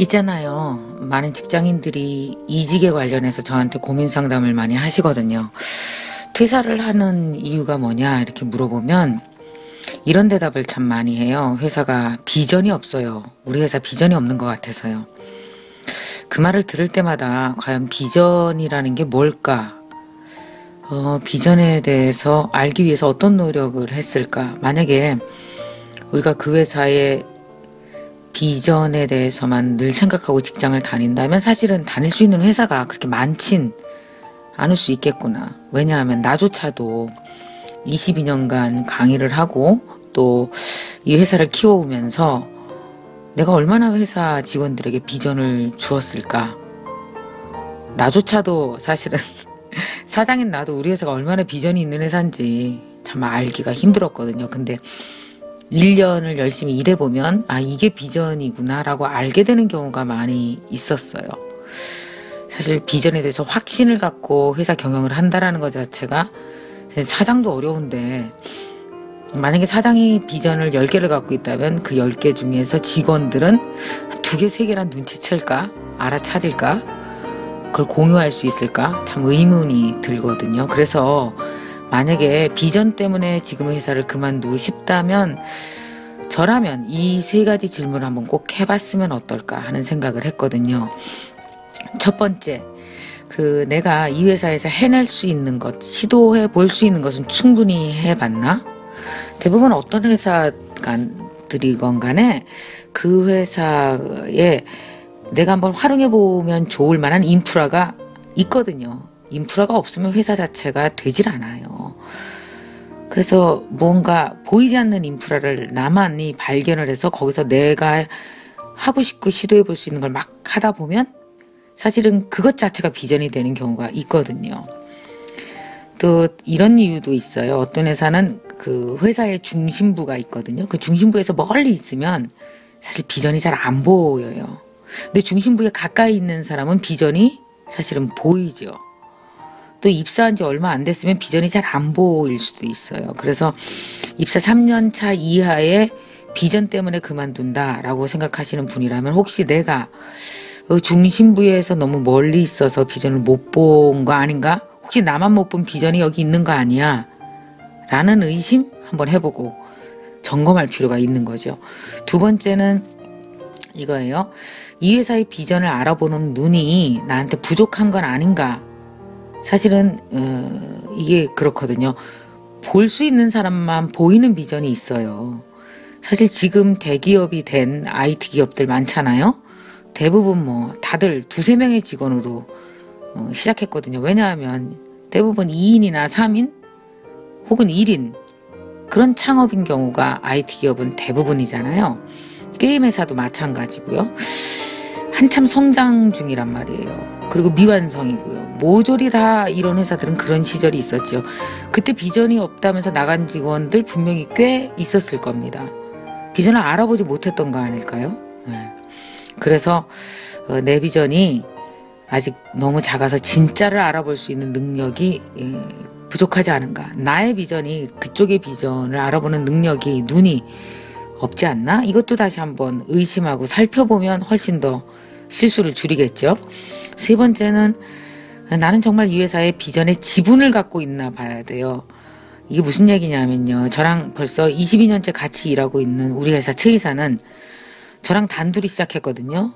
있잖아요. 많은 직장인들이 이직에 관련해서 저한테 고민 상담을 많이 하시거든요. 퇴사를 하는 이유가 뭐냐 이렇게 물어보면 이런 대답을 참 많이 해요. 회사가 비전이 없어요. 우리 회사 비전이 없는 것 같아서요. 그 말을 들을 때마다 과연 비전이라는 게 뭘까? 비전에 대해서 알기 위해서 어떤 노력을 했을까? 만약에 우리가 그 회사의 비전에 대해서만 늘 생각하고 직장을 다닌다면 사실은 다닐 수 있는 회사가 그렇게 많진 않을 수 있겠구나. 왜냐하면 나조차도 22년간 강의를 하고 또 이 회사를 키워오면서 내가 얼마나 회사 직원들에게 비전을 주었을까. 나조차도 사실은 사장인 나도 우리 회사가 얼마나 비전이 있는 회사인지 참 알기가 힘들었거든요. 근데 1년을 열심히 일해보면 아 이게 비전이구나 라고 알게 되는 경우가 많이 있었어요. 사실 비전에 대해서 확신을 갖고 회사 경영을 한다라는 것 자체가 사장도 어려운데 만약에 사장이 비전을 10개를 갖고 있다면 그 10개 중에서 직원들은 2개, 3개란 눈치챌까? 알아차릴까? 그걸 공유할 수 있을까? 참 의문이 들거든요. 그래서 만약에 비전 때문에 지금의 회사를 그만두고 싶다면 저라면 이 3가지 질문을 한번 꼭 해봤으면 어떨까 하는 생각을 했거든요. 첫 번째, 내가 이 회사에서 해낼 수 있는 것, 시도해 볼 수 있는 것은 충분히 해봤나? 대부분 어떤 회사들이건 간에 그 회사에 내가 한번 활용해보면 좋을 만한 인프라가 있거든요. 인프라가 없으면 회사 자체가 되질 않아요. 그래서 무언가 보이지 않는 인프라를 나만이 발견을 해서 거기서 내가 하고 싶고 시도해 볼 수 있는 걸 막 하다 보면 사실은 그것 자체가 비전이 되는 경우가 있거든요. 또 이런 이유도 있어요. 어떤 회사는 그 회사의 중심부가 있거든요. 그 중심부에서 멀리 있으면 사실 비전이 잘 안 보여요. 근데 중심부에 가까이 있는 사람은 비전이 사실은 보이죠. 또 입사한 지 얼마 안 됐으면 비전이 잘 안 보일 수도 있어요. 그래서 입사 3년 차 이하의 비전 때문에 그만둔다라고 생각하시는 분이라면 혹시 내가 중심부에서 너무 멀리 있어서 비전을 못 본 거 아닌가? 혹시 나만 못 본 비전이 여기 있는 거 아니야? 라는 의심 한번 해보고 점검할 필요가 있는 거죠. 두 번째는 이거예요. 이 회사의 비전을 알아보는 눈이 나한테 부족한 건 아닌가? 사실은 이게 그렇거든요. 볼 수 있는 사람만 보이는 비전이 있어요. 사실 지금 대기업이 된 IT 기업들 많잖아요. 대부분 다들 2~3명의 직원으로 시작했거든요. 왜냐하면 대부분 2인이나 3인 혹은 1인 그런 창업인 경우가 IT 기업은 대부분이잖아요. 게임 회사도 마찬가지고요. 한참 성장 중이란 말이에요. 그리고 미완성이고요. 모조리 다 이런 회사들은 그런 시절이 있었죠. 그때 비전이 없다면서 나간 직원들 분명히 꽤 있었을 겁니다. 비전을 알아보지 못했던 거 아닐까요? 네. 그래서 내 비전이 아직 너무 작아서 진짜를 알아볼 수 있는 능력이 부족하지 않은가. 나의 비전이 그쪽의 비전을 알아보는 능력이 눈이 없지 않나? 이것도 다시 한번 의심하고 살펴보면 훨씬 더 실수를 줄이겠죠. 세 번째는 나는 정말 이 회사의 비전의 지분을 갖고 있나 봐야 돼요. 이게 무슨 얘기냐면요. 저랑 벌써 22년째 같이 일하고 있는 우리 회사 최이사는 저랑 단둘이 시작했거든요.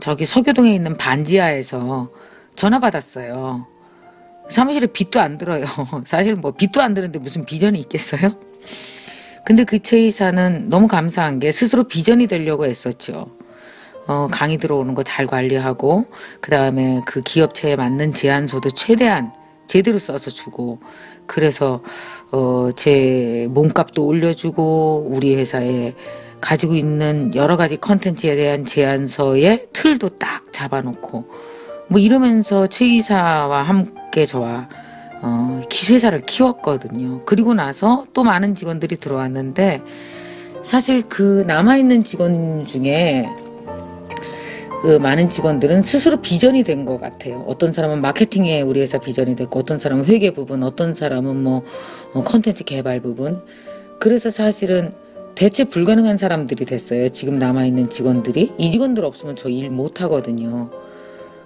저기 서교동에 있는 반지하에서 전화 받았어요. 사무실에 빚도 안 들어요. 사실 빚도 안 드는데 무슨 비전이 있겠어요? 근데 그 최이사는 너무 감사한 게 스스로 비전이 되려고 했었죠. 강의 들어오는 거 잘 관리하고 그 다음에 그 기업체에 맞는 제안서도 최대한 제대로 써서 주고 그래서 제 몸값도 올려주고 우리 회사에 가지고 있는 여러 가지 컨텐츠에 대한 제안서의 틀도 딱 잡아놓고 이러면서 최 이사와 함께 저와 회사를 키웠거든요. 그리고 나서 또 많은 직원들이 들어왔는데 사실 그 남아있는 직원 중에 그 많은 직원들은 스스로 비전이 된 것 같아요. 어떤 사람은 마케팅에 우리 회사 비전이 됐고 어떤 사람은 회계 부분, 어떤 사람은 컨텐츠 개발 부분. 그래서 사실은 대체 불가능한 사람들이 됐어요. 지금 남아있는 직원들이. 이 직원들 없으면 저 일 못하거든요.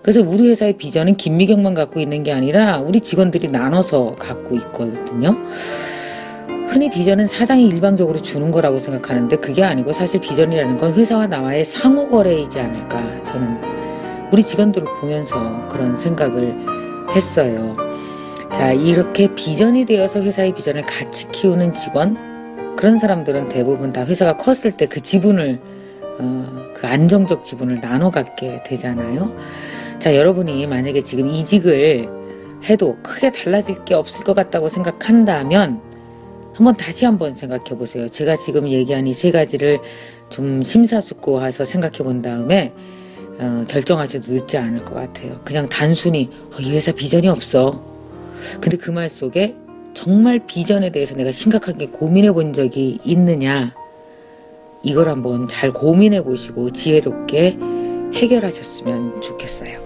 그래서 우리 회사의 비전은 김미경만 갖고 있는 게 아니라 우리 직원들이 나눠서 갖고 있거든요. 흔히 비전은 사장이 일방적으로 주는 거라고 생각하는데 그게 아니고 사실 비전이라는 건 회사와 나와의 상호거래이지 않을까. 저는 우리 직원들을 보면서 그런 생각을 했어요. 자, 이렇게 비전이 되어서 회사의 비전을 같이 키우는 직원, 그런 사람들은 대부분 다 회사가 컸을 때 그 지분을 그 안정적 지분을 나눠 갖게 되잖아요. 자, 여러분이 만약에 지금 이직을 해도 크게 달라질 게 없을 것 같다고 생각한다면 다시 한번 생각해 보세요. 제가 지금 얘기한 이 세 가지를 좀 심사숙고해서 생각해 본 다음에 결정하셔도 늦지 않을 것 같아요. 그냥 단순히 이 회사 비전이 없어. 근데 그 말 속에 정말 비전에 대해서 내가 심각하게 고민해 본 적이 있느냐, 이걸 한번 잘 고민해 보시고 지혜롭게 해결하셨으면 좋겠어요.